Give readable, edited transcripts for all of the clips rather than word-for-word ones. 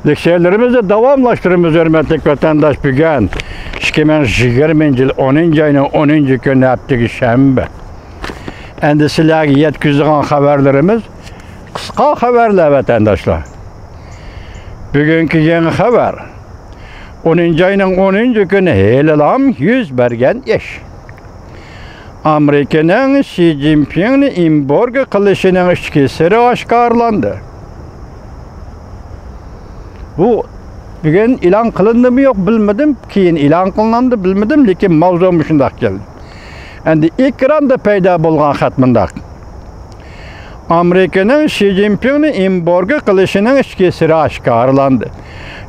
Likşerlerimizi davamlaştırımız hürmetlik vatandaş bugün 2020 yıl 10. ayının 10. günü haftığı şembe. Endi sizlerge yetkizdiğin haberlerimiz kısa haberler vatandaşlar. Bugünkü yeni haber 10. ayının 10. günü helalam yüz bergen iş. Amerika'nın Xi Jinping'ni imborga qilishinin ichki siri oshkorlandi. Bu bugün ilan kılındı mı yok bilmedim. Keyin ilan kılındı bilmedim. Lekin mavzu shunday keldi. Endi ekranda paydo bo'lgan xat mundaq. Amerika'nın Xi Jinping'ni imborga qilishining ichki siri oshkorlandi.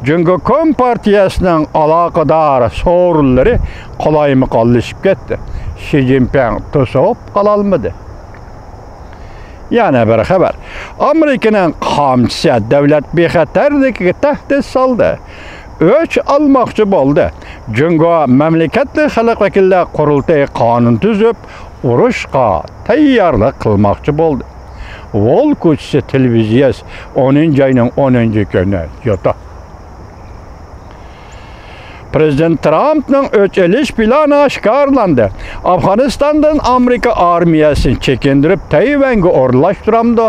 Jungo Kompartiyasining aloqador so'rovlari qolaymiqollashib ketdi. Xi Jinping to'sib qololmadi. Yana bir xabar. Amerika'nın qamchisi davlat bexatarligiga tahdid soldi. O'ch olmoqchi bo'ldi. Jungo mamlakatli xalq vakillar qurultayi qonun tuzib, urushga tayyorlik qilmoqchi bo'ldi. Vol ko'chisi televiziyasi 10. ayning 10. kuni yota. Prezident Trump'ның o'ch elish plani oshkorlandi. Afg'onistondan Amerika armiyasini chekindirib Tayvanga o'rlashtiramdi.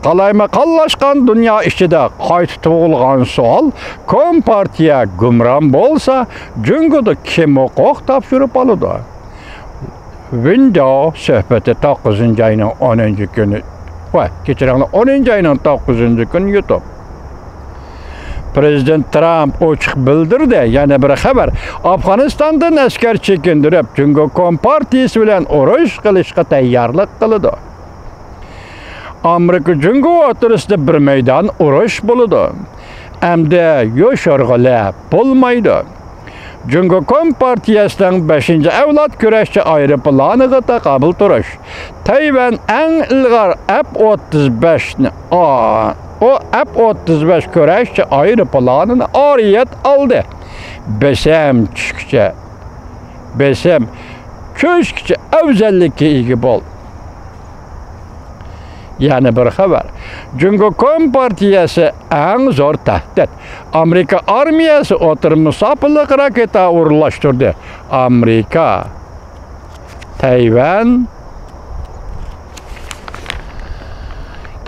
Qalayma-qallashgan dunyo ichida qayta tug'ilgan savol, Kompartiya gumron bo'lsa, jungoda kim huquq topshirib oladi? Window suhbati 9. ayning 10. kuni. Kechiringlar, 10. ayning 9. kuni YouTube. Prezident Trump ochiq bildirdi. Yana bir xabar. Afg'onistondan askar chekindirib, Jungo Kompartiyasi bilan urush qilishga tayyorlik qiladi. Amerika Jungo o'rtasida bir maydon urush bo'ladi. Hamda yo'shorg'ilab bo'lmaydi. Jungo Kompartiyasining 5-avlod kurashchi aeroplaniga taqobil turish. Tayvan eng ilg'or F-35 ni o F-35 kurashchi aeroplanini oriyat oldi. Besem cho'shkicha afzallikka ega bo'ldi. Yana bir xabar. Jungo Kompartiyasi eng zo'r tahdid. Amerika armiyasi o'tirmusofirlik raketa o'rlashtirdi. Amerika Tayvan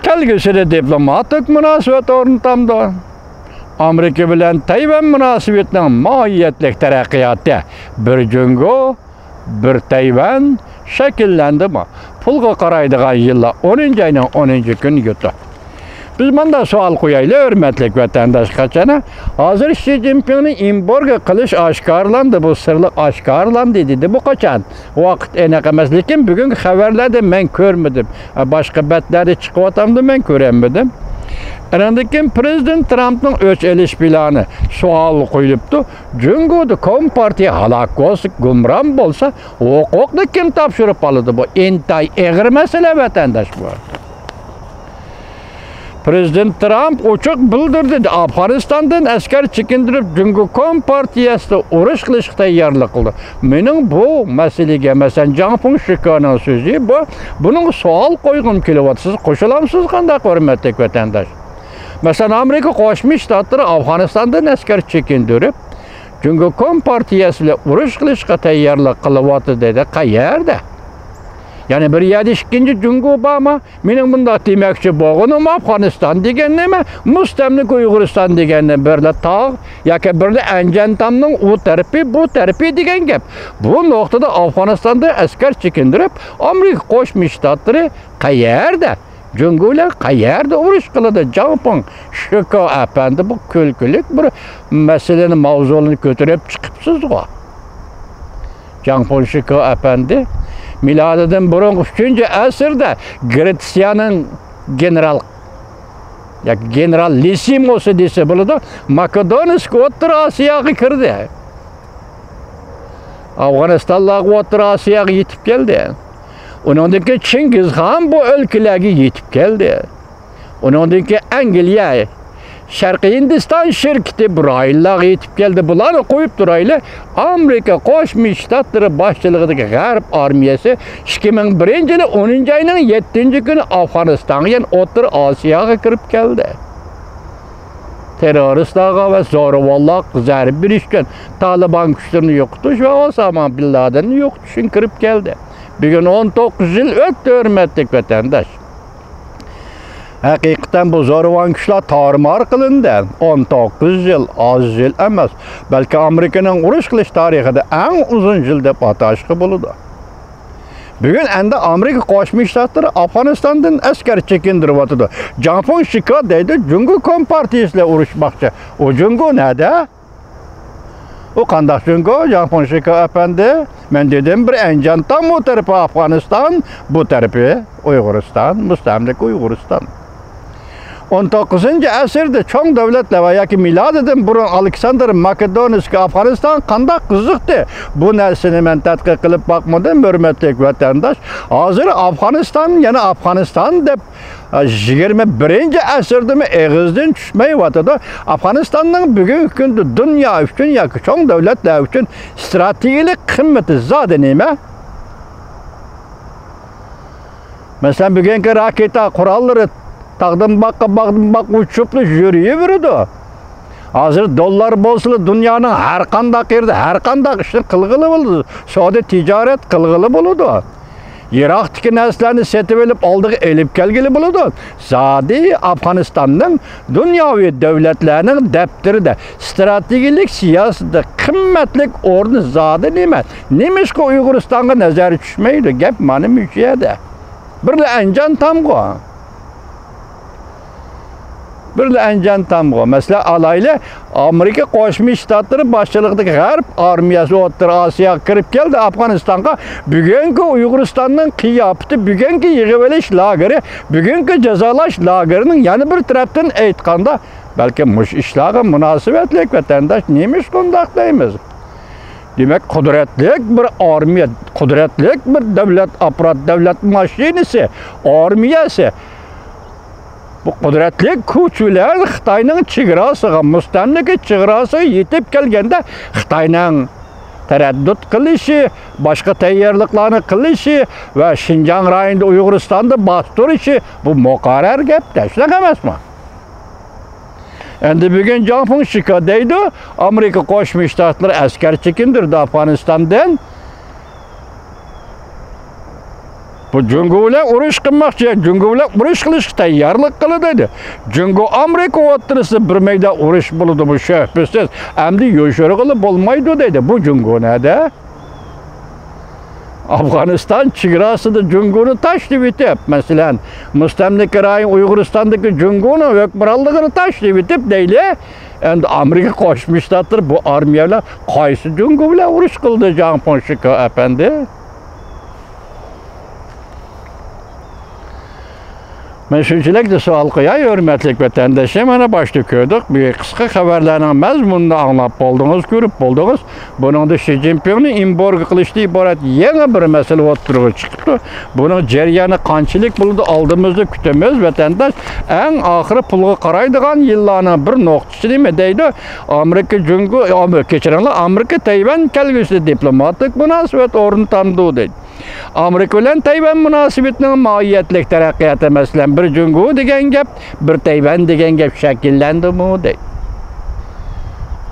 kelgusida diplomatik munosabat o'rnatamdi. Amerika bilan Tayvan munosabatining mohiyatli taraqqiyoti bir Jungo, bir Tayvan shakllandimi? Pulga qaraydigan yillar 10. ayning 10. kuni yutdi. Biz bunda savol qo'yaylik, hurmatli vatandosh qachana. Hozir Xi Jinpingni imborga qilish oshkorlandi, bu sirli oshkorlandi dedi. Bu qachon? Vaqt aniq emas, lekin bugungi xabarlarda men ko'rmadim. Boshqa batlarda chiqyapti, men ko'rmadim. Endi Prezident Trump'ning o'ch elish plani savol qo'yilibdi. Jungoda Kompartiya halok bo'lsa, gumron bo'lsa, huquqni kim topshirib oladi? Bu entay eg'ir masala vatandosh bu. Prezident Trump ochiq bildirdi. Afg'onistondan askar chekindirib, Jungo Kompartiyasida urush qilishga tayyorlik qildi. Mening bu masalaga masalan Janping Shikoning so'zi bu. Buning savol qo'ygim kelyapti. Siz qo'shilamsiz qanday hurmatli vatandosh? Masalan, Amerika Qo'shma Shtatlari Afg'onistondan askar chekindirib, Jungo Kompartiyasi bilan urush qilishga tayyorlik qilyapti dedi. Qayerda? Yani bir 2. Jungo Obama mening bunda demoqchi bo'lganim Afg'oniston degan nima? Mustamlik Uyg'uriston deganni birla tog' yoki birla Anjantamning u tarafi bu tarafi degan gap. Bu nuqtada Afg'onistonda askar chekindirib, Amerika Qo'shma Shtatlari qayerda? Jungolar qayerda urush qiladi? Janping Shiko apandi bu kulkulik bir masalani mavzuni ko'tarib chiqibsiz-ku. Janping Shiko apandi milodidan burun 3. asrda Gretsiyaning general Lisimosi desa bo'ladi, Makedoniyga O'rta Osiyoga kirdi. Afg'onistonga O'rta Osiyoga yetib keldi. Undan keyin Chingizxon bu o'lkalarga yetib keldi. Undan keyin Angliya Sharqiy Hindiston şirketi buraylar yetib keldi. Bularni qo'yib turayli. Amerika Qo'shma Shtatlari boshchiligidagi G'arb armiyasi 2001-yil 10-oyning 7-kuni Afg'onistonga, yani O'rta Osiyoga kirib keldi. Teröristlarga ve zo'ravonlar zarb berishgan Taliban kuchlarini yo'qotish va Osama bin Ladenni yo'qotish uchun kirib keldi. Bugun 19 yil o'tdi, hurmatli vatandosh. Haqiqatan bu zo'ravon kuchlar tarmar qilindi. 19 yil oz yil emas, balki Amerikaning urush qilish tarixida eng uzun yil deb atashga bo'ladi. Bugün endi Amerika Qo'shma Shtatlari Afg'onistondan askar chekindiryapti. Janpon Shiko deydi, Jungo kompartiyasiga urushmoqchi. O Jungo nada? O qanday Jungo? Janpon Shiko efendi, men dedim bir enjan tam o tarafı Afg'oniston, bu tarafı Uyg'uriston, mustamlik Uyg'uriston. 19-asrda cho'ng davlatlar va yoki milodidan burun Aleksandr Makedoniyskiy Afg'oniston qanday qiziqdi. Bu narsani men tadqiq qilib boqmadim, hurmatli vatandosh. Hozir Afg'oniston, yana Afg'oniston deb 21-asrda eg'izdan tushmayotdi. Afg'onistonning bugungi kunda dunyo uchun yoki cho'ng davlatlar uchun strategik qimmati zodi nima? Masalan, bugungi raketa qurollari taqdim baqqa uçup yürüyeverdi. Hazır dollar bolsa dünyanın her qanday yerda har qanday ishni qilg'ili bo'ldi. Savdo tijorat qilg'ili bo'ladi. Iroqdagi narsalarni setib olib oldiga elib kelgili bo'ladi. Zodi Afg'onistonning dunyoviy davlatlarning daftarida strategik siyosatda qimmatli o'rni zodi nima? Nemishqa Uyg'uristonga nazar tushmaydi. Gap mana bu yerda. Bir anjan tamg'o. Bir anjan tamg'o. Mesela alayli Amerika Qo'shma Shtatlari boshchiligidagi G'arb armiyasi O'rta Osiyoga kirib keldi Afg'onistonga. Bugungi Uyg'uristonning qiyofati, bugungi yig'ib olish lageri, bugungi jazolash lagerining yana bir tarafdan aytganda, balki mush ishlarga munosabatli vatandosh nemish qundaq deymiz. Demek kudretli bir armiya, kudretli bir devlet aparat, devlet maşinesi, armiyası. Bu kudretli kuchlar Xitoyning chegarasiga, mustamlika chegarasiga yetib kelganda Xitoyning taraddud qilishi, boshqa tayyorliklarni qilishi va Xinjiang rayonida Uyg'uristonda bostirishi bu muqarrar gapda, shunaqa emasmi? Endi bugun Janpon Shiko deydi, Amerika Qo'shma Shtatlari askar chekindirdi Afg'onistondan. Bu Jungo bilan urush qilmoqchi, Jungo bilan urush qilishga tayyorlik qiladi dedi. Jungo Amerika o'rtasida bir mayda urush bo'ladi bu shahbisiz. Endi yo'shirg'ili bo'lmaydi dedi. Bu Jungo nada? Afg'oniston chegarasida Jungoni tashlab etib, masalan, mustamlika rayon Uyg'uristondagi Jungoni hukmronligini tashlab etib deyli. Endi Amerika Qo'shma Shtatlari bu armiyalar qaysi Jungo bilan urush qildi Janpon Shiko efendi? Men shunchalik de savol qo'yay, hurmatli vatandoshlar, mana boshda ko'rdik. Bu qisqa xabarlarning mazmunini anglab qoldingiz, ko'rib qoldingiz. Buningda Xi Jinpingni embargo qilishdan iborat yana bir masala o'tirib chiqibdi. Buning jarayoni qanchalik bo'ladi oldimizda kutamiz vatandosh. Eng oxiri pulga qaraydigan yillarning bir nuqtasi nima deydi? Amerika Jungo, kechiringlar, Amerika Tayvan kelgusida diplomatik munosabat o'rni tanidi deydi. Amerika bilan Tayvan munosabatining mohiyatlik taraqqiyoti masalan bir Jungo degan gap, bir Tayvan degan gap shakllandimi deydi.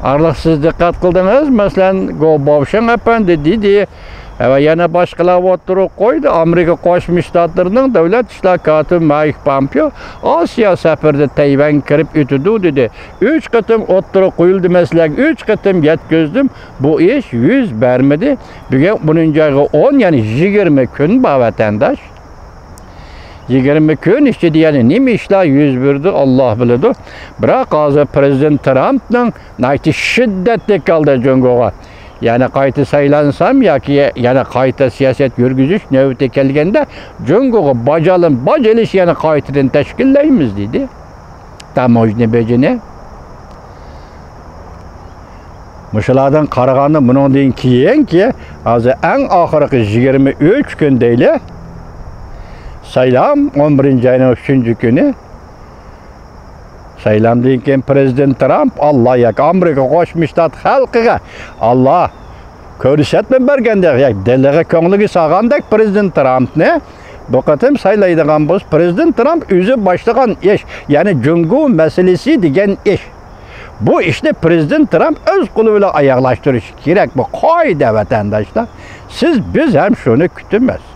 Arliqsiz diqqat qildingiz, masalan Go Bovshan efendi dedi va yana boshqalar o'tirib qo'ydi. Amerika Qo'shma Shtatlarining davlat ishlar kotibi Mike Pompeo Osiyo safarida Tayvan kirib o'tdi dedi. 3 qatim o'tirib qo'yildi masalan, 3 qatim yetkazdim. Bu ish 100 bermedi. Bugun buning joyiga 10 yani 20 kun bor vatandosh. 20 kun ichida yani nima ishlar yuz berdi Alloh biladi. Biroq hozir prezident Trumpning nayti shiddatli kaldı Jungoga. Yani qayta saylansam yoki yana qayta siyosat yurgizish navbati kelganda Jungoga bajalish yana qaytadan tashkillaymiz dedi. Tamojni bejini. Mushalardan qaraganda buningdan keyinki hozir eng oxirgi 23 kun deyli. Saylam 11-oyning 3-kuni saylandan keyin prezident Trump Allah yak Amerika Qo'shma Shtat xalqiga Allah ko'rsatma bergandek, diliga ko'ngliga sog'andek prezident Trumpni bu qatam saylaydigan bo'lsa, prezident Trump o'zi boshlagan ish, ya'ni jungu masalasi degan ish. Bu ishni prezident Trump o'z qo'li bilan oyoqlashtirishi kerak. Bu qoida vatandoshlar. Biz ham shuni kutamiz.